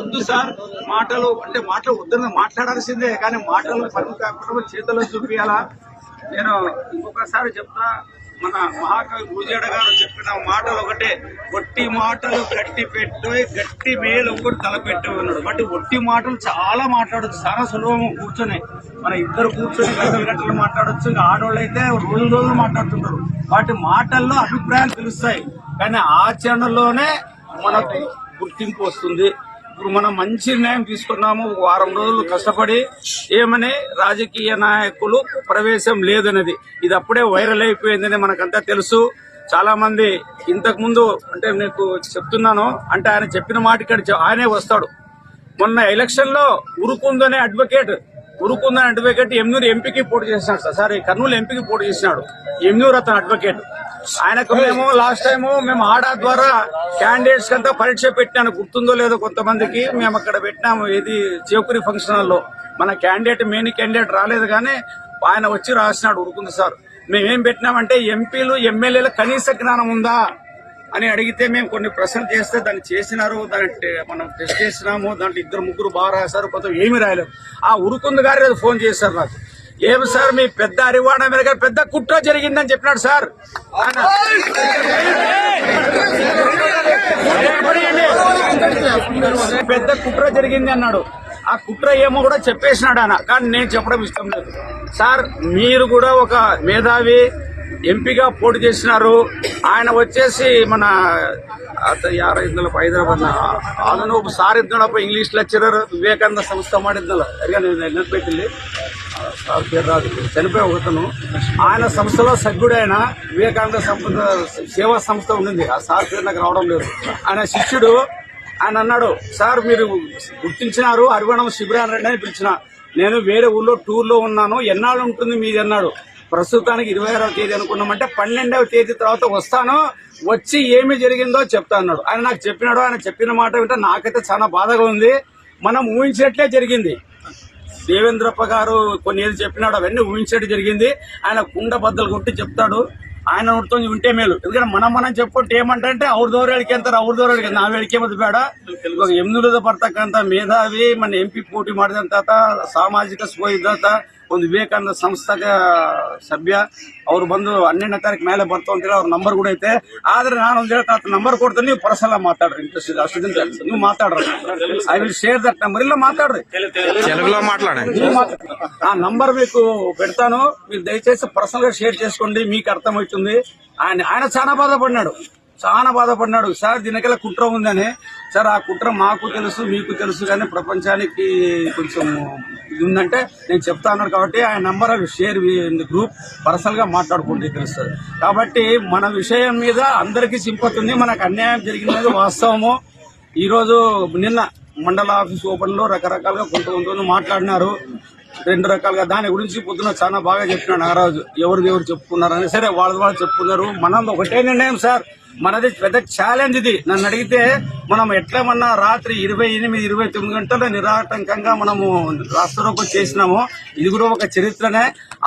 వద్దు సార్. మాటలు అంటే మాటలు వద్దని మాట్లాడాల్సిందే, కానీ మాటలు పని కాకుండా చేతలు చూపించాలా. నేను ఇంకొకసారి చెప్తా, మన మహాకవి పూజాడ గారు చెప్పిన మాటలు ఒకటే, ఒట్టి మాటలు గట్టి పెట్టు, గట్టి మేలు ఒకటి తలపెట్టు అన్నాడు. బట్ ఒట్టి మాటలు చాలా మాట్లాడచ్చు, చాలా సులభము. కూర్చొని మన ఇద్దరు కూర్చొని గంటలు మాట్లాడచ్చు. ఆడవాళ్ళు అయితే రోజులు మాట్లాడుతుంటారు. వాటి మాటల్లో అభిప్రాయాలు తెలుస్తాయి, కానీ ఆచరణలోనే మనకు గుర్తింపు వస్తుంది. ఇప్పుడు మనం మంచి నిర్ణయం తీసుకున్నాము, వారం రోజులు కష్టపడి. ఏమని రాజకీయ నాయకులు ప్రవేశం లేదనేది ఇది అప్పుడే వైరల్ అయిపోయిందని మనకంతా తెలుసు. చాలా మంది ఇంతకు ముందు అంటే నీకు చెప్తున్నాను, అంటే ఆయన చెప్పిన మాట ఇక్కడ ఆయనే వస్తాడు. మొన్న ఎలక్షన్ లో ఉరుకుందనే అడ్వకేట్ ఎమ్నూరు ఎంపీకి పోటీ చేసినాడు సార్. కర్నూలు ఎంపీకి పోటీ చేసినాడు ఎమ్నూరు అతను అడ్వకేట్. ఆయనకు మేము లాస్ట్ టైము మేము ఆడా ద్వారా క్యాండిడేట్స్ కంతా పరీక్ష పెట్టాను, గుర్తుందో లేదో కొంతమందికి. మేము అక్కడ పెట్టినాము, ఏది చేకూరి ఫంక్షన్ హాల్లో. మన క్యాండిడేట్ మెయిన్ క్యాండిడేట్ రాలేదు, కానీ ఆయన వచ్చి రాసినాడు ఉరుకుంది సార్. మేమేం పెట్టినామంటే ఎంపీలు ఎమ్మెల్యేల కనీస జ్ఞానం ఉందా అని అడిగితే మేము కొన్ని ప్రశ్నలు చేస్తే దాన్ని చేసినారు. దాన్ని మనం టెస్ట్ చేసినాము, దాంట్లో 2-3 బాగా రాశారు, కొంత ఏమి రాయలేదు. ఆ ఉరుకుంది గారు ఫోన్ చేశారు నాకు, ఏమి సార్ మీ పెద్ద అరివాణ మీద పెద్ద కుట్ర జరిగిందని చెప్పినాడు సార్. పెద్ద కుట్ర జరిగింది అన్నాడు. ఆ కుట్ర ఏమో కూడా చెప్పేసినాడు ఆయన, కానీ నేను చెప్పడం ఇష్టం లేదు సార్. మీరు కూడా ఒక మేధావి ఎంపీగా పోటీ చేసినారు. ఆయన వచ్చేసి మన ಯಾರ ಹೈದರಾಬಾದ್ ಅದನ್ನು ಸಾರ್ ಇದ್ದಪ್ಪ ಇಂಗ್ಲಿಷ್ ಲೆಕ್ಚರರ್ ವಿವೇಕಾನಂದ ಸಂಸ್ಥೆ ಮಾಡಿದ್ನಲ್ಲ ನೆನಪೈತಿಲ್ಲಿ పేరు రాదు, చనిపోయి ఒకతను. ఆయన సంస్థలో సభ్యుడు, ఆయన వివేకానంద సేవా సంస్థ ఉండింది. ఆ సార్ పేరు నాకు రావడం లేదు. ఆయన శిష్యుడు. ఆయన అన్నాడు, సార్ మీరు గుర్తించినారు అరివణం శిబిరారెడ్డి అని పిలిచిన. నేను వేరే ఊళ్ళో టూర్లో ఉన్నాను, ఎన్నాళ్ళు ఉంటుంది మీది అన్నాడు. ప్రస్తుతానికి 26వ తేదీ అనుకున్నామంటే 12వ తేదీ తర్వాత వస్తాను, వచ్చి ఏమి జరిగిందో చెప్తా అన్నాడు. ఆయన నాకు చెప్పినాడు. ఆయన చెప్పిన మాట వింటే నాకైతే చాలా బాధగా ఉంది. మనం ఊహించినట్లే జరిగింది. దేవేంద్రప్ప గారు కొన్ని ఏది చెప్పినాడు అవన్నీ ఊహించేట్టు జరిగింది. ఆయన కుండ బద్దలు కొట్టి చెప్తాడు. ఆయన నోటితో వింటే మేలు. ఎందుకంటే మనం చెప్పుకుంటే ఏమంటే ಅವ್ರ ದೌರ್ಯಕ್ಕೆ ಅಂತಾರೆ, ಅವ್ರ ದೌರ್ಯಕ್ಕೆ ನಾವು ಹೇಳಿಕೆ ಮದ್ದು ಬೇಡ. ಇವಾಗ ಎಮ್ನೂರದ ಬರ್ತಕ್ಕಂಥ ಮೇಧಾವಿ మన ಎಂಪಿ పోటీ ಮಾಡಿದಂತ ಸಾಮಾಜಿಕ ಸ್ಪೋಯಿದಾತ ಒಂದು ವಿವೇಕಾನಂದ ಸಂಸ್ಥೆಗ ಸಭ್ಯ. ಅವ್ರು ಬಂದು 12ನೇ ತಾರೀಕು ಮೇಲೆ ಬರ್ತಾವ ಅಂತೇಳಿ ಅವ್ರ ನಂಬರ್ ಕೂಡ ಐತೆ. ಆದ್ರೆ ನಾನು ಒಂದು ಹೇಳ್ತಾ ನಂಬರ್ ಕೊಡ್ತೀನಿ, ನೀವು ಪರ್ಸನಲ್ ಮಾತಾಡ್ರಿ. ಇಂಟ್ರೆಸ್ಟ್ ಇದೆ ಅಷ್ಟು ದಿನ ನೀವು ಮಾತಾಡ್ರಿ. I will share that number. ಇಲ್ಲ మాట్లాಡ್ರಿ, తెలుగులో మాట్లాడండి. ఆ నంబర్ మీకు పెడతాను, మీరు దయచేసి పర్సనల్ గా షేర్ చేసుకోండి, మీకు అర్థమవుతుంది. ఆయన చాలా బాధపడినాడు సార్. దీనికల్లా కుట్ర ఉందని. సార్ ఆ కుట్ర మాకు తెలుసు, మీకు తెలుసు, కానీ ప్రపంచానికి కొంచెం ఇది ఉందంటే నేను చెప్తా అన్నాడు. కాబట్టి ఆయన నంబర్ షేర్ గ్రూప్ పర్సనల్ గా మాట్లాడుకుంటే తెలుస్తుంది. కాబట్టి మన విషయం మీద అందరికీ సింపతి ఉంది. మనకు అన్యాయం జరిగినది వాస్తవము. ఈ రోజు నిన్న మండల ఆఫీస్ ఓపెన్ లో రకరకాలుగా కొంతమంది మాట్లాడినారు, 2 రకాలుగా. దాని గురించి పొద్దున చాలా బాగా చెప్పినాడు నాగరాజు. ఎవరు చెప్పుకున్నారని. సరే వాళ్ళు చెప్పుకున్నారు. మనం ఒకటే నిర్ణయం సార్, మనది పెద్ద ఛాలెంజ్ ఇది. నన్ను అడిగితే మనం ఎట్లేమన్నా రాత్రి 28-29 గంటల నిరాటంకంగా మనము రాష్ట్రంలోకి చేసినాము. ఇది కూడా ఒక చరిత్రనే.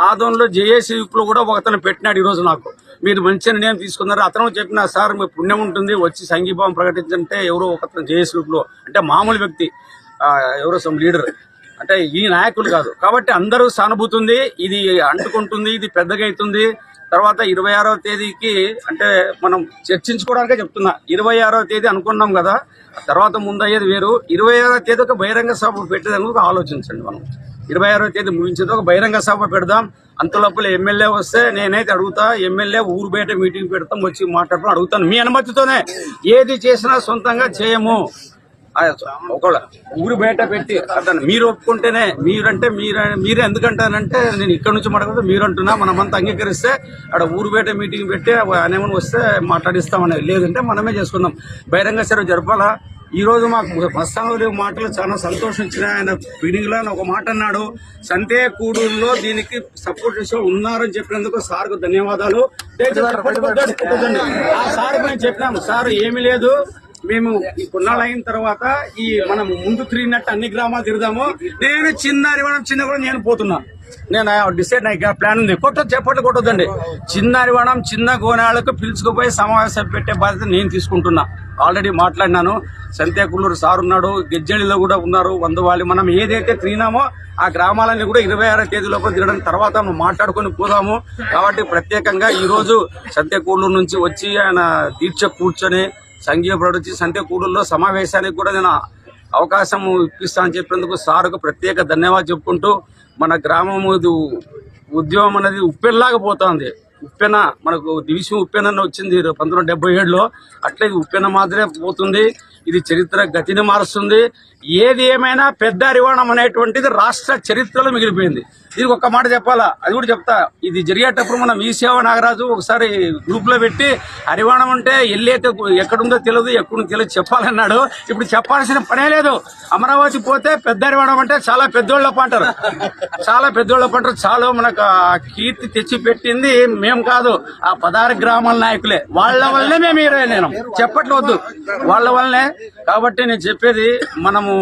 ఆదంలో జేఏసీ లో కూడా ఒకతను పెట్టినాడు. ఈ రోజు నాకు మీరు మంచి నిర్ణయం తీసుకున్నారు. అతను చెప్పిన సార్ మీ పుణ్యం ఉంటుంది, వచ్చి సంఘీభావం ప్రకటించంటే ఎవరో ఒకతను జేఏసీ లో, అంటే మామూలు వ్యక్తి, ఎవరో సమ్ లీడర్, అంటే ఈ నాయకులు కాదు. కాబట్టి అందరూ సానుభూతి ఉంది. ఇది అంటుకుంటుంది, ఇది పెద్దగా అవుతుంది. తర్వాత 26వ తేదీకి అంటే మనం చర్చించుకోవడానికే చెప్తున్నా. 26వ తేదీ అనుకున్నాం కదా, తర్వాత ముందయ్యేది వేరు. 26వ తేదీ ఒక బహిరంగ సభ పెట్టేందుకు ఆలోచించండి. మనం 26వ తేదీ ముగించేది ఒక బహిరంగ సభ పెడదాం. అంతలోపల ఎమ్మెల్యే వస్తే నేనైతే అడుగుతా, ఎమ్మెల్యే ఊరు బయట మీటింగ్ పెడతాం, వచ్చి మాట్లాడటం అడుగుతాను. మీ అనుమతితోనే ఏది చేసినా సొంతంగా చేయము. ఒకవేళ ఊరు బయట పెట్టి అతను మీరు ఒప్పుకుంటేనే, మీరే ఎందుకంటానంటే నేను ఇక్కడ నుంచి మాట్లాడుకుంటే మీరు అంటున్నా, మనమంతా అంగీకరిస్తే అక్కడ ఊరు బయట మీటింగ్ పెట్టి అనేమని వస్తే మాట్లాడిస్తామని, లేదంటే మనమే చేసుకుందాం. బహిరంగ సభ జరపాలా. ఈ రోజు మాకు ప్రస్తావన మాటలు చాలా సంతోషం ఇచ్చినాయి. ఆయన మీటింగ్ లో ఒక మాట అన్నాడు, సంతేకూడూరులో దీనికి సపోర్ట్ చేసే ఉన్నారని చెప్పినందుకు సార్కు ధన్యవాదాలు. ఆ సార్ మేము చెప్పినాము, సార్ ఏమీ లేదు, మేము ఈ కొన్నాళ్ళు అయిన తర్వాత ఈ మనం ముందు తిరిగినట్టు అన్ని గ్రామాలు తిరుగుదాము. నేను చిన్న అరివాణం చిన్న కూడా నేను పోతున్నా. నేను డిసైడ్ నాకు ప్లాన్ ఉంది. చెప్పట్లు కొట్టొద్దండి. చిన్న అరివాణం చిన్న గోనాలకు పిలుచుకుపోయి సమావేశం పెట్టే బాధ్యత నేను తీసుకుంటున్నా. ఆల్రెడీ మాట్లాడినాను. సంతేకుల్లూరు సార్ ఉన్నాడు, గెజ్జడిలో కూడా ఉన్నారు. వందవాలి మనం ఏదైతే తిరిగినామో ఆ గ్రామాలన్నీ కూడా 26వ తేదీ లోపల తిరగడం తర్వాత మనం మాట్లాడుకొని పోదాము. కాబట్టి ప్రత్యేకంగా ఈ రోజు సంతేకుల్లూరు నుంచి వచ్చి ఆయన దీక్ష కూర్చొని సంఘీయపడి సంతేకుల్లూరులో సమావేశానికి కూడా నేను అవకాశం ఇప్పిస్తానని చెప్పేందుకు సార్కు ప్రత్యేక ధన్యవాదాలు చెప్పుకుంటూ, మన గ్రామం ఉద్యమం అనేది ఉప్పెనలాగా పోతుంది. ఉప్పెన మనకు డివిజన్ ఉప్పెన వచ్చింది 1977లో. అట్లా ఇది ఉప్పెన మాదిరే పోతుంది. ఇది చరిత్ర గతిని మారుస్తుంది. ఏది ఏమైనా పెద్ద అరివాణం అనేటువంటిది రాష్ట్ర చరిత్రలో మిగిలిపోయింది. ఇది ఒక్క మాట చెప్పాలా, అది కూడా చెప్తా. ఇది జరిగేటప్పుడు మనం ఈ సేవ నాగరాజు ఒకసారి గ్రూప్ లో పెట్టి అరివాణం అంటే ఎల్లైతే ఎక్కడుందో తెలియదు, ఎక్కడుందో తెలియదు చెప్పాలన్నాడు. ఇప్పుడు చెప్పాల్సిన పనే లేదు. అమరావతి పోతే పెద్ద అరివాణం అంటే చాలా పెద్దోళ్ళ పంటారు, చాలా పెద్దోళ్ళ పంటారు. చాలా మనకు కీర్తి తెచ్చి పెట్టింది మేము కాదు, ఆ 16 గ్రామాల నాయకులే. వాళ్ళ వల్లనే మేము ఈరోజు నేను చెప్పట్లొద్దు, వాళ్ళ వల్లనే. కాబట్టి నేను చెప్పేది, మనము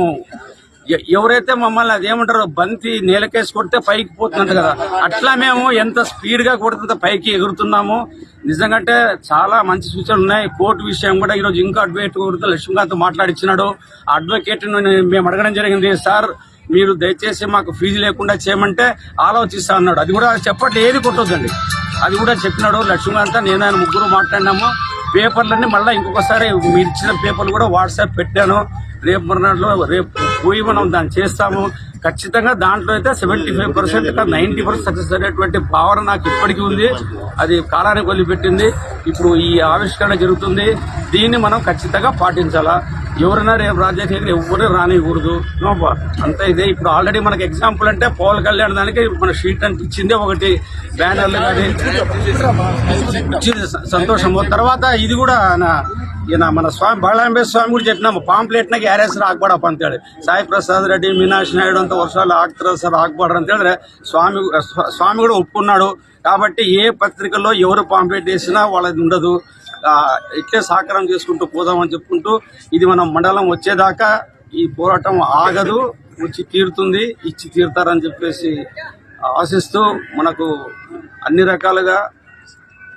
ఎవరైతే మమ్మల్ని అదేమంటారో బంతి నేలకేసి కొడితే పైకి పోతుందంట కదా, అట్లా మేము ఎంత స్పీడ్ గా కొడుతుందో పైకి ఎగురుతున్నాము. నిజంగా చాలా మంచి సూచనలు ఉన్నాయి. కోర్టు విషయం కూడా ఈరోజు ఇంకా అడ్వకేట్ లక్ష్మీకాంత్ మాట్లాడిచ్చినాడు. ఆ అడ్వకేట్ మేము అడగడం జరిగింది, సార్ మీరు దయచేసి మాకు ఫీజు లేకుండా చేయమంటే ఆలోచిస్తా అన్నాడు. అది కూడా చెప్పట్లు ఏది కొట్టొద్దండి, అది కూడా చెప్పినాడు లక్ష్మీకాంత్. నేను ఆయన ముగ్గురు మాట్లాడినాము. పేపర్లన్నీ మళ్ళీ ఇంకొకసారి మీరు ఇచ్చిన పేపర్లు కూడా వాట్సాప్ పెట్టాను. రేపు మర్నాడులో రేపు పోయి మనం దాన్ని చేస్తాము. ఖచ్చితంగా దాంట్లో అయితే 75% 90% సక్సెస్ అనేటువంటి భావన నాకు ఇప్పటికీ ఉంది. అది కాలానికి వదిలిపెట్టింది. ఇప్పుడు ఈ ఆవిష్కరణ జరుగుతుంది. దీన్ని మనం ఖచ్చితంగా పాటించాలా. ఎవరైనా రేపు రాజకీయంగా ఎవరు రానికూడదు అంతా ఇదే. ఇప్పుడు ఆల్రెడీ మనకి ఎగ్జాంపుల్ అంటే పవన్ కళ్యాణ్ దానికి మన షీట్ అంటే ఇచ్చింది, ఒకటి బ్యానర్లు కానీ సంతోషము. తర్వాత ఇది కూడా ఈయన మన స్వామి బాలాంబేశ్వర స్వామి కూడా చెప్పినాము, పాంప్లెట్ నాకి RS ಆಗ್ಬೇಡಪ್ಪ ಅಂತೇಳಿ. సాయి ప్రసాద్ రెడ్డి, మీనాక్షి నాయుడు అంత వర్షాలు ಆಗ್ತಾರೆ సార్ ಆಗ್ಬೇಡ್ರಿ ಅಂತೇಳಿ స్వామి కూడా ఒప్పుకున్నాడు. కాబట్టి ఏ పత్రికల్లో ఎవరు పాంప్లెట్ వేసినా వాళ్ళది ఉండదు. ఇట్లే సహకారం చేసుకుంటూ పోదామని చెప్పుకుంటూ, ఇది మనం మండలం వచ్చేదాకా ఈ పోరాటం ఆగదు, వచ్చి తీరుతుంది, ఇచ్చి తీరుతారని చెప్పేసి ఆశిస్తూ, మనకు అన్ని రకాలుగా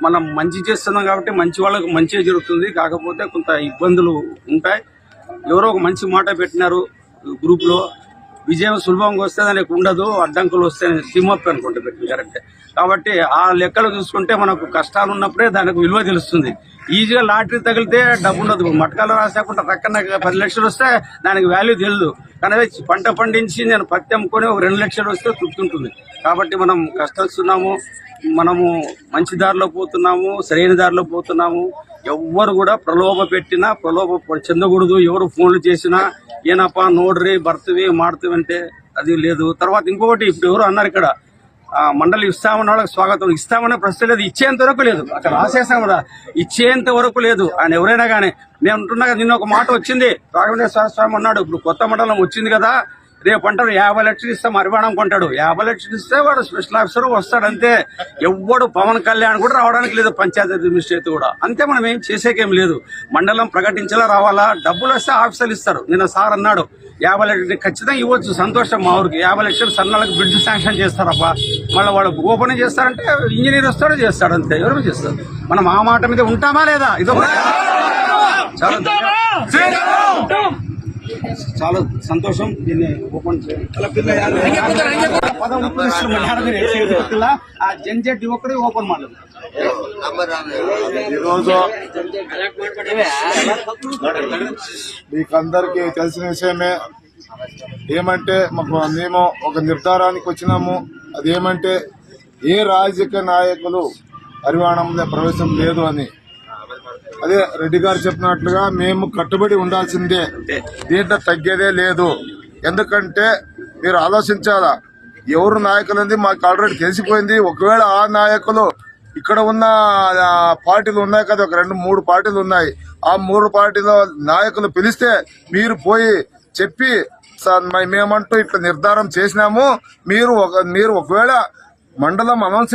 మనం మంచి చేస్తున్నాం కాబట్టి మంచి వాళ్ళకు మంచిగా జరుగుతుంది. కాకపోతే కొంత ఇబ్బందులు ఉంటాయి. ఎవరో ఒక మంచి మాట పెట్టినారు గ్రూప్ లో, విజయం సులభంగా వస్తే దానికి ఉండదు, అడ్డంకులు వస్తే సింహప్ అనుకుంటే పెట్టింది కరెక్టే. కాబట్టి ఆ లెక్కలు చూసుకుంటే మనకు కష్టాలు ఉన్నప్పుడే దానికి విలువ తెలుస్తుంది. ఈజీగా లాటరీ తగిలితే డబ్బు ఉండదు. మటకాలు రాసేకుండా రక్కన 10 లక్షలు వస్తే దానికి వాల్యూ తెలియదు. కానీ పంట పండించి నేను పత్తి అమ్ముకొని ఒక 2 లక్షలు వస్తే తృప్తి ఉంటుంది. కాబట్టి మనం కష్టస్తున్నాము, మనము మంచి దారిలో పోతున్నాము, సరైన దారిలో పోతున్నాము. ఎవ్వరు కూడా ప్రలోభ పెట్టినా ప్రలోభ చెందకూడదు. ఎవరు ఫోన్లు చేసినా ఏనప్పా నోడ్రి భర్తవి మాడుతవి అంటే అది లేదు. తర్వాత ఇంకొకటి, ఇప్పుడు ఎవరు అన్నారు ఇక్కడ మండలి ఇస్తామన్న వాళ్ళకి స్వాగతం, ఇస్తామన్న ప్రశ్న లేదు, ఇచ్చేంత వరకు లేదు. అక్కడ రాసేసాం కదా, ఇచ్చేంత వరకు లేదు. ఆయన ఎవరైనా కానీ నేను అంటున్నా కదా, నిన్న ఒక మాట వచ్చింది, రాఘవేంద్ర స్వామి అన్నాడు, ఇప్పుడు కొత్త మండలం వచ్చింది కదా, రేపు అంటారు 50 లక్షలు ఇస్తాం అరివాణం కొంటాడు. 50 లక్షలు ఇస్తే వాడు స్పెషల్ ఆఫీసర్ వస్తాడంతే. ఎవ్వడు పవన్ కళ్యాణ్ కూడా రావడానికి లేదు, పంచాయతీ అడ్మినిస్ట్రేటివ్ కూడా అంతే. మనం ఏం చేసేకేం లేదు. మండలం ప్రకటించేలా రావాలా, డబ్బులు వస్తే ఆఫీసర్లు ఇస్తారు. నిన్న సార్ అన్నాడు 50 లక్షలు ఖచ్చితంగా ఇవ్వచ్చు, సంతోషం. మా ఊరికి 50 లక్షలు సన్నాలకు బ్రిడ్జ్ శాంక్షన్ చేస్తారబ్బా. మళ్ళీ వాడు ఓపెన్ చేస్తారంటే ఇంజనీర్ వస్తాడు, చేస్తాడు అంతే. ఎవరు చేస్తారు? మనం ఆ మాట మీద ఉంటామా లేదా? ఇదొక చాలా సంతోషం. దీన్ని ఓపెన్ ఆ జంజెట్ యువకుడు ఓపెన్ ಮಾಡಲು ఈరోజు మీకందరికీ తెలిసిన విషయమే. ఏమంటే మేము ఒక నిర్ధారానికి వచ్చినాము. అదేమంటే ఏ రాజకీయ నాయకులు హరివాణంలో ప్రవేశం లేదు అని. అదే రెడ్డి గారు చెప్పినట్లుగా మేము కట్టుబడి ఉండాల్సిందే, దీంట్లో తగ్గేదే లేదు. ఎందుకంటే మీరు ఆలోచించాలా, ఎవరు నాయకులంది మాకు ఆల్రెడీ తెలిసిపోయింది. ఒకవేళ ఆ నాయకులు ఇక్కడ ఉన్న పార్టీలు ఉన్నాయి కదా, ఒక 2-3 పార్టీలు ఉన్నాయి, ఆ 3 పార్టీల నాయకులు పిలిస్తే మీరు పోయి చెప్పి మేమంటూ ఇట్లా నిర్ధారం చేసినాము, మీరు ఒకవేళ మండలం అనౌన్స్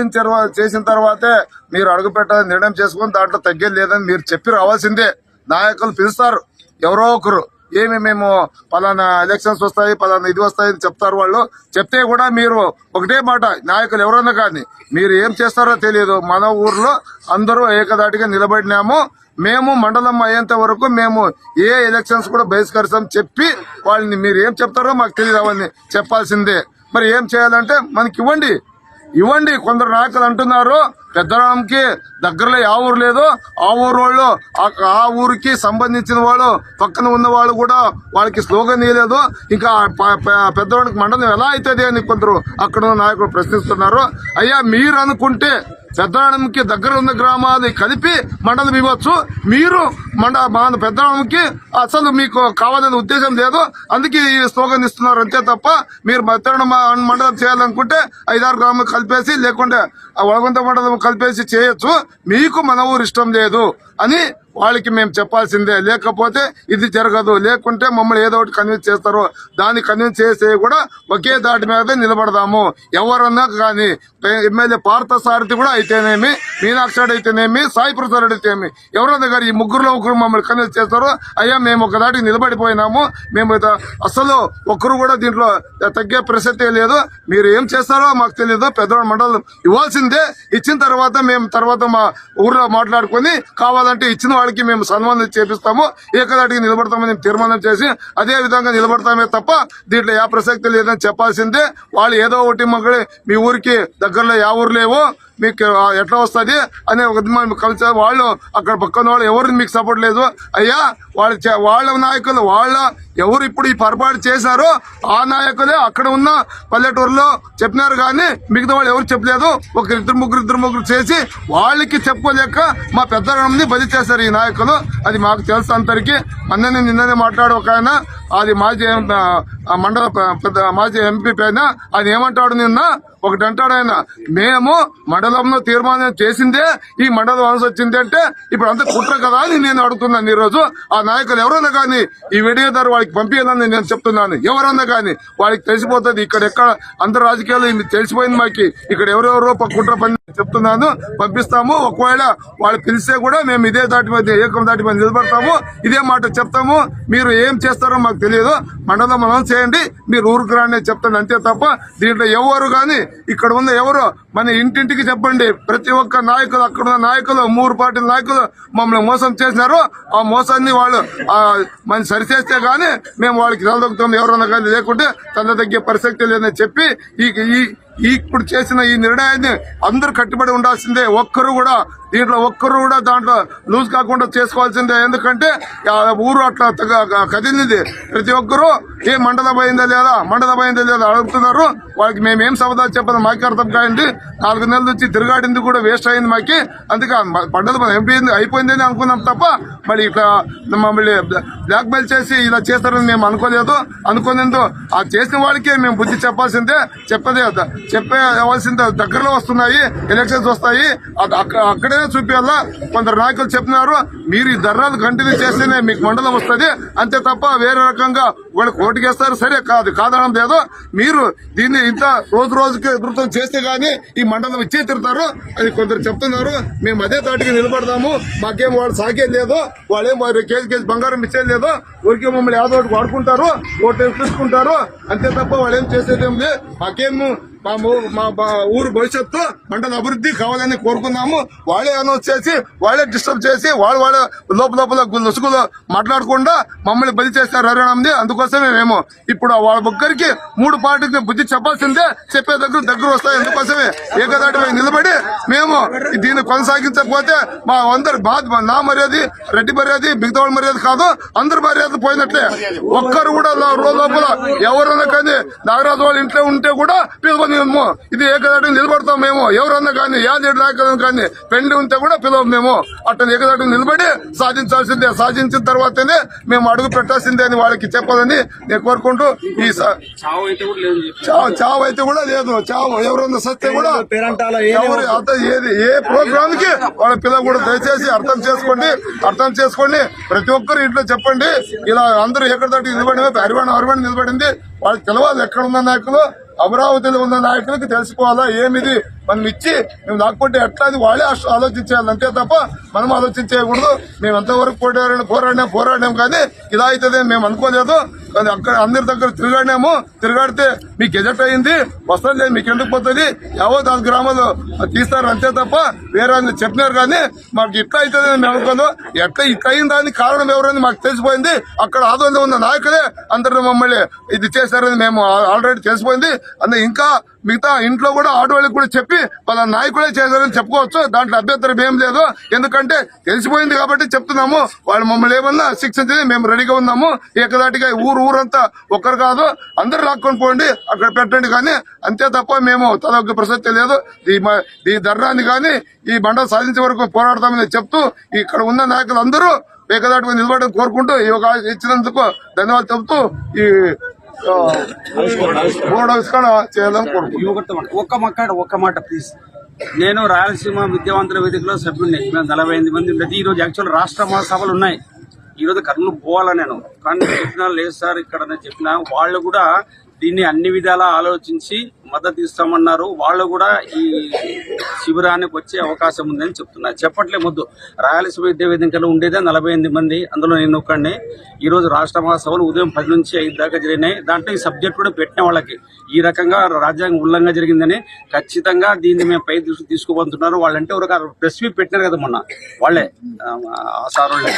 చేసిన తర్వాతే మీరు అడుగు పెట్టాలని నిర్ణయం చేసుకుని దాంట్లో తగ్గేది లేదని మీరు చెప్పి రావాల్సిందే. నాయకులు పిలుస్తారు, ఎవరో ఒకరు ఏమి మేము పలానా ఎలక్షన్స్ వస్తాయి పలానా ఇది వస్తాయి అని చెప్తారు. వాళ్ళు చెప్తే కూడా మీరు ఒకటే మాట, నాయకులు ఎవరన్నా కానీ మీరు ఏం చేస్తారో తెలియదు. మన ఊర్లో అందరూ ఏకదాటిగా నిలబడినాము. మేము మండలం అయ్యేంత వరకు మేము ఏ ఎలక్షన్స్ కూడా బహిష్కరిస్తాం చెప్పి వాళ్ళని మీరు ఏం చెప్తారో మాకు తెలియదు, అవన్నీ చెప్పాల్సిందే. మరి ఏం చేయాలంటే మనకి ఇవ్వండి. కొందరు నాయకులు అంటున్నారు పెద్దరాంకి దగ్గరలో ఆ ఊరు లేదు, ఆ ఊరు వాళ్ళు ఆ ఊరికి సంబంధించిన వాళ్ళు పక్కన ఉన్న వాళ్ళు కూడా వాళ్ళకి స్లోగన్ ఇవ్వలేదు, ఇంకా పెద్దవాడికి మండలం ఎలా అవుతుంది అని కొందరు అక్కడ ఉన్న నాయకులు ప్రశ్నిస్తున్నారు. అయ్యా మీరు అనుకుంటే పెద్దరాంకి దగ్గర ఉన్న గ్రామాలు కలిపి మండలం ఇవ్వచ్చు. మీరు పెద్దరాంకి అసలు మీకు కావాలనే ఉద్దేశం లేదు, అందుకే ఈ స్లోగన్ ఇస్తున్నారు అంతే తప్ప మీరు పెద్దరాం మండలం చేయాలనుకుంటే 5-6 గ్రామాలు కలిపేసి లేకుంటే వడగొంత మండలం కలిపేసి చేయొచ్చు. మీకు మన ఊరు ఇష్టం లేదు అని వాళ్ళకి మేము చెప్పాల్సిందే. లేకపోతే ఇది జరగదు. లేకుంటే మమ్మల్ని ఏదో ఒకటి కన్విన్స్ చేస్తారు. దాన్ని కన్విన్స్ చేస్తే కూడా ఒకే దాటి మీద నిలబడదాము. ఎవరన్నా కానీ ఎమ్మెల్యే పార్థసారథి కూడా అయితేనేమి, మీనాక్షి అయితేనేమి, సాయి ప్రసాద్ అయితేనేమి, ఎవరన్నా కానీ ఈ ముగ్గురులో ఒకరు మమ్మల్ని కన్విన్స్ చేస్తారు. అయ్యా మేము ఒక దాటికి నిలబడిపోయినాము, మేము అసలు ఒక్కరు కూడా దీంట్లో తగ్గే ప్రసక్తే లేదు, మీరు ఏం చేస్తారో మాకు తెలియదు, పెద్దవాళ్ళ మండలం ఇవ్వాల్సిందే. ఇచ్చిన తర్వాత మేము మా ఊర్లో మాట్లాడుకొని కావాలంటే ఇచ్చిన వాళ్ళకి మేము సన్మానం చేపిస్తాము, ఏకదాటికి నిలబడతామని తీర్మానం చేసి అదే విధంగా నిలబడతామే తప్ప దీంట్లో ఏ ప్రసక్తి లేదని చెప్పాల్సిందే. వాళ్ళు ఏదో ఒకటి మగడి మీ ఊరికి దగ్గరలో ఏ ఊరు లేవు మీకు ఎట్లా వస్తుంది అనే ఒక కలిసి వాళ్ళు అక్కడ పక్కన వాళ్ళు ఎవరు మీకు సపోర్ట్ లేదు. అయ్యా వాళ్ళ నాయకులు ఎవరు ఇప్పుడు ఈ పొరపాటు చేశారో ఆ నాయకులే అక్కడ ఉన్న పల్లెటూరులో చెప్పినారు, కానీ మిగతా వాళ్ళు ఎవరు చెప్పలేదు. ఇద్దరు ముగ్గురు చేసి వాళ్ళకి చెప్పుకోలేక మా పెద్దని బలి చేశారు ఈ నాయకులు. అది మాకు తెలుసు అందరికీ. నిన్ననే మాట్లాడు ఒక ఆయన, అది మాజీ మాజీ ఎంపీ పైన ఆయన ఏమంటాడు నిన్న ఒకటి అంటాడు ఆయన, మేము మండలంలో తీర్మానం చేసిందే ఈ మండలం అనసు వచ్చింది అంటే ఇప్పుడు అంత కుట్ర కదా అని నేను అడుగుతున్నాను. ఈ రోజు ఆ నాయకులు ఎవరన్నా కానీ ఈ వీడియో ద్వారా వాళ్ళకి పంపించాలని నేను చెప్తున్నాను. ఎవరన్నా కానీ వాళ్ళకి తెలిసిపోతుంది. ఇక్కడ అందరు రాజకీయాలు తెలిసిపోయింది మాకి, ఇక్కడ ఎవరెవరో కుట్ర పని చెప్తున్నాను. పంపిస్తాము. ఒకవేళ వాళ్ళు పిలిస్తే కూడా మేము ఇదే దాటి మీద ఏకం దాటి మీద నిలబడతాము, ఇదే మాట చెప్తాము. మీరు ఏం చేస్తారో మాకు తెలియదు, మండలం అనౌన్స్ చేయండి, మీరు ఊరికి రాని చెప్తాను అంతే తప్ప దీంట్లో ఎవరు కానీ ఇక్కడ ఉన్న ఎవరు మన ఇంటింటికి చెప్పండి. ప్రతి ఒక్క నాయకులు అక్కడ ఉన్న నాయకులు 3 పార్టీల నాయకులు మమ్మల్ని మోసం చేసినారు. ఆ మోసాన్ని వాళ్ళు మన సరిచేస్తే గానీ మేము వాళ్ళకి నిలదొక్కుతాం ఎవరన్నా కానీ, లేకుంటే తన తగ్గే పరిస్థితి లేదని చెప్పి ఇప్పుడు చేసిన ఈ నిర్ణయాన్ని అందరూ కట్టుబడి ఉండాల్సిందే. దీంట్లో ఒక్కరు కూడా దాంట్లో లూజ్ కాకుండా చేసుకోవాల్సిందే. ఎందుకంటే ఊరు అట్లా కదిలింది. ప్రతి ఒక్కరు ఏ మండలం అయిందా లేదా అడుగుతున్నారు. వాళ్ళకి మేమేం సమాధానం చెప్పాలి మాకే అర్థం కాయింది. 4 నెలల నుంచి తిరగాడింది కూడా వేస్ట్ అయింది మాకి. అందుకే పంటలు అయిపోయిందని అనుకున్నాం తప్ప మళ్ళీ ఇట్లా మమ్మల్ని బ్లాక్ మెయిల్ చేసి ఇలా చేస్తారని మేము అనుకోలేదు. ఆ చేసిన వాళ్ళకే మేము బుద్ధి చెప్పాల్సిందే. చెప్పవలసిందే. దగ్గరలో వస్తున్నాయి ఎలక్షన్స్ వస్తాయి, అక్కడే చూపించాలా. కొందరు నాయకులు చెప్తున్నారు మీరు ఈ ధర్నాలు కంటిన్యూ చేస్తేనే మీకు మండలం వస్తుంది అంతే తప్ప వేరే రకంగా వాళ్ళకి ఓటుకేస్తారు. సరే కాదనం లేదు. మీరు దీన్ని ఇంత రోజుకి ఎదురుతం చేస్తే గానీ ఈ మండలం ఇచ్చే తిరుగుతారు అని కొందరు చెప్తున్నారు. మేము అదే తాటికి నిలబడదాము. మాకేం వాళ్ళు సాగే లేదు, వాళ్ళేం కేజీ బంగారం ఇచ్చేది లేదు. ఊరికే మమ్మల్ని ఏదో ఒకటి వాడుకుంటారు, ఓటు తీసుకుంటారు అంతే తప్ప వాళ్ళు ఏం చేసేది ఏం లేదు. మాకేమో మా ఊరు భవిష్యత్తు మండల అభివృద్ధి కావాలని కోరుకున్నాము. వాళ్ళే అనౌన్స్ చేసి వాళ్ళే డిస్టర్బ్ చేసి వాళ్ళ లోపల లొసుగులు మాట్లాడకుండా మమ్మల్ని బలి చేస్తారు హర్యాణా. అందుకోసమే మేము ఇప్పుడు వాళ్ళ ఒక్కరికి 3 పార్టీకి బుద్ధి చెప్పాల్సిందే. చెప్పే దగ్గర వస్తాయి. అందుకోసమే ఏకదాటి నిలబడి మేము దీన్ని కొనసాగించకపోతే మా అందరి బాధ, నా మర్యాద, రెడ్డి మర్యాద, మిగతా వాళ్ళ మర్యాద కాదు, అందరి మర్యాద పోయినట్లే. ఒక్కరు కూడా లోపల ఎవరన్నా కానీ నాగరాజు వాళ్ళ ఇంట్లో ఉంటే కూడా ఇది ఏకదాటిని నిలబడతాం మేము. ఎవరన్నా కానీ నాయకులను కానీ పెండి ఉంటే కూడా పిలవం మేము. అట్లా ఏకదాటిని నిలబడి సాధించాల్సిందే. సాధించిన తర్వాతనే మేము అడుగు పెట్టాల్సిందే అని వాళ్ళకి చెప్పాలని నేను కోరుకుంటూ ఈ చావు అయితే కూడా లేదు. చావు ఎవరన్నా సత్తే కూడా ఏ ప్రోగ్రామ్ కి వాళ్ళ పిల్లకూడదు. దయచేసి అర్థం చేసుకోండి. ప్రతి ఒక్కరు ఇంట్లో చెప్పండి. ఇలా అందరూ ఎక్కడ దాటి నిలబడి హరివాణ నిలబడింది. వాళ్ళకి తెలవాలి ఎక్కడ ఉన్న నాయకులు. అమరావతిలో ఉన్న నాయకులకి తెలుసుకోవాలా ఏమిది మనం ఇచ్చి మేము లాక్కుంటే ఎట్లా అది వాళ్ళే ఆలోచించాలి అంతే తప్ప మనం ఆలోచించేయకూడదు. మేము ఎంతవరకు పోరాడినాం కానీ ఇలా అవుతుంది మేము అనుకోలేదు. అక్కడ అందరి దగ్గర తిరగాడితే మీకు గెజెట్ అయింది వస్తుంది లేదు, మీకు ఎందుకు పోతుంది, ఎవో 10 గ్రామాలు తీస్తారు అంతే తప్ప వేరే చెప్పినారు కానీ మాకు ఇట్లా అవుతుంది మేము అనుకోదు. ఎట్లా ఇట్లా అయిన దానికి కారణం ఎవరని మాకు తెలిసిపోయింది. అక్కడ ఆదోళన ఉన్న నాయకులే అందరూ మమ్మల్ని ఇది చేశారని మేము ఆల్రెడీ తెలిసిపోయింది. అందుకే ఇంకా మిగతా ఇంట్లో కూడా ఆడవాళ్ళకి కూడా చెప్పి వాళ్ళ నాయకులే చేశారని చెప్పుకోవచ్చు. దాంట్లో అభ్యంతరం ఏం లేదు. ఎందుకంటే తెలిసిపోయింది కాబట్టి చెప్తున్నాము. వాళ్ళు మమ్మల్ని ఏమన్నా శిక్షించి మేము రెడీగా ఉన్నాము. ఏకదాటిగా ఊరంతా ఒక్కరు కాదు, అందరు లాక్కొని పోండి అక్కడ పెట్టండి కానీ అంతే తప్ప మేము తలొక్క ప్రసక్తి లేదు. ఈ ధర్నాన్ని కానీ ఈ మండలం సాధించే వరకు పోరాడతామని చెప్తూ ఇక్కడ ఉన్న నాయకులు అందరూ ఏకదాటిగా నిలబడని కోరుకుంటూ ఈ అవకాశం ఇచ్చినందుకు ధన్యవాదాలు చెబుతూ ఈ బోర్డు ఆవిష్కరణ చేయాలని కోరుకుంటున్నాను. ఒక్క మాట ప్లీజ్. నేను రాయలసీమ విద్యావంతుల వేదికలో సభ్యుడిని. మేము 48 మంది ఉండేది. ఈ రోజు యాక్చువల్ రాష్ట్ర మహాసభలు ఉన్నాయి. ఈ రోజు కర్నూలు పోవాలా నేను, కానీ చెప్పినా లేదు సార్ ఇక్కడ చెప్పినా వాళ్ళు కూడా దీన్ని అన్ని విధాలా ఆలోచించి మద్దతు ఇస్తామన్నారు. వాళ్ళు కూడా ఈ శిబిరానికి వచ్చే అవకాశం ఉందని చెప్తున్నారు. చెప్పట్లే ముద్దు రాయలసీమ విద్యా వేదికలో ఉండేదే 48 మంది, అందులో నేను ఒక్కడిని. ఈ రోజు రాష్ట్ర మహాసభలు ఉదయం 10 నుంచి 5 దాకా జరిగినాయి. దాంట్లో ఈ సబ్జెక్ట్ కూడా పెట్టిన వాళ్ళకి ఈ రకంగా రాజ్యాంగ ఉల్లంఘన జరిగిందని ఖచ్చితంగా దీన్ని మేము పై తీసుకుపోతున్నారు. వాళ్ళంటే ఒక ప్రెస్ మీట్ పెట్టినారు కదా మొన్న, వాళ్ళే ఆ సార్ వాళ్ళే.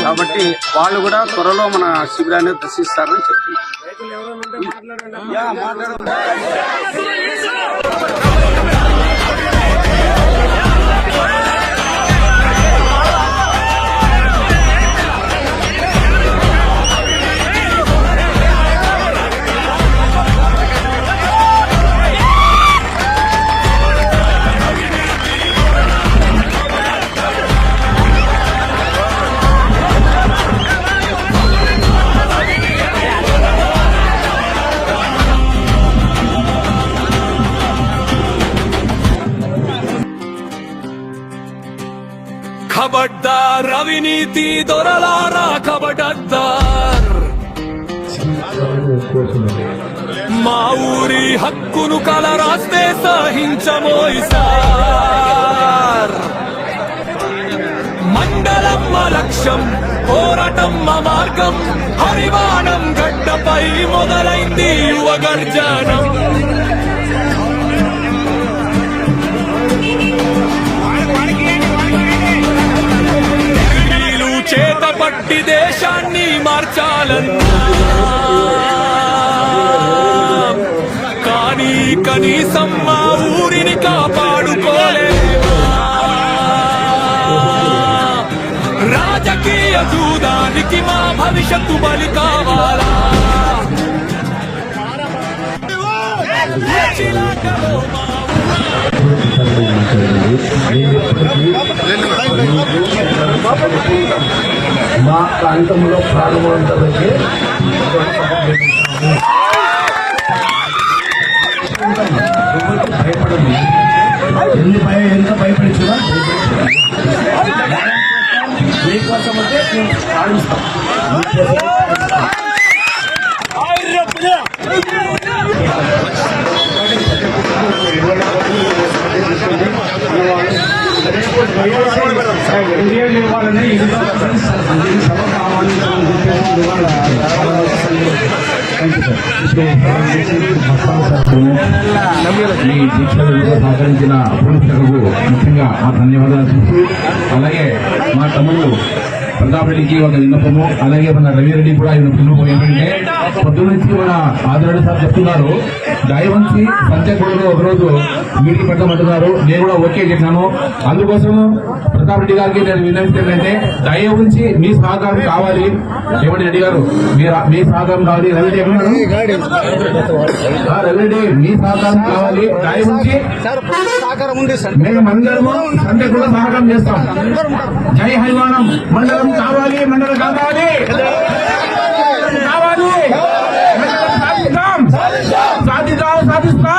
కాబట్టి వాళ్ళు కూడా త్వరలో మన శిబిరాన్ని దర్శిస్తారని చెప్తున్నారు. ఖబర్దార్ అవినీతి దొరలారా ఖబర్దార్, మా ఊరి హక్కును కల రాస్తే సహించమోయ్ సార్. మండలం మా లక్ష్యం, పోరాటం మా మార్గం, హరివాణం గడ్డపై మొదలైంది యువ గర్జనం. చేత పట్టి దేశాన్ని మార్చాలన్నా కానీ కనీసం మా ఊరిని కాపాడుకోలేవా. రాజకీయ జూదానికి మా భవిష్యత్తు బలి కావాలా. మా ప్రాంతంలో ప్రారంభమైతే భయపడదు. ఎంత భయపడించినా మీకోసం అయితే మేము ప్రారంభిస్తాం. ఈ దీక్షలకు సహకరించిన పోలీసులకు ముఖ్యంగా మా ధన్యవాదాలు చెప్తూ, అలాగే మా తమ్ముడు ప్రతాప్ రెడ్డికి ఒక విన్నపము, అలాగే మన రవిరెడ్డి కూడా విన్నపం ఏంటంటే పొద్దున్న నుంచి మన ఆదిరెడ్డి సార్ చెప్తున్నారు దయవంచి పంచకూడలో ఒకరోజు మీటింగ్ పెట్టమంటున్నారు. నేను కూడా ఓకే చెప్పినాను. అందుకోసం ప్రతాప్ రెడ్డి గారికి నేను విన్నవించేంటే దయ ఉంచి మీ సహకారం కావాలి. ఏమండి రెడ్డి గారు మీ సహకారం కావాలి. రవిరెడ్డి మీ సహకారం కావాలి. దయ ఉంచి మేమందరము పంచకూడ సహకారం చేస్తాం. జై హరివాణం. మండలం కావాలి, మండలం కావాలి, కావాలి, సాధిస్తాం, సాధిస్తాం.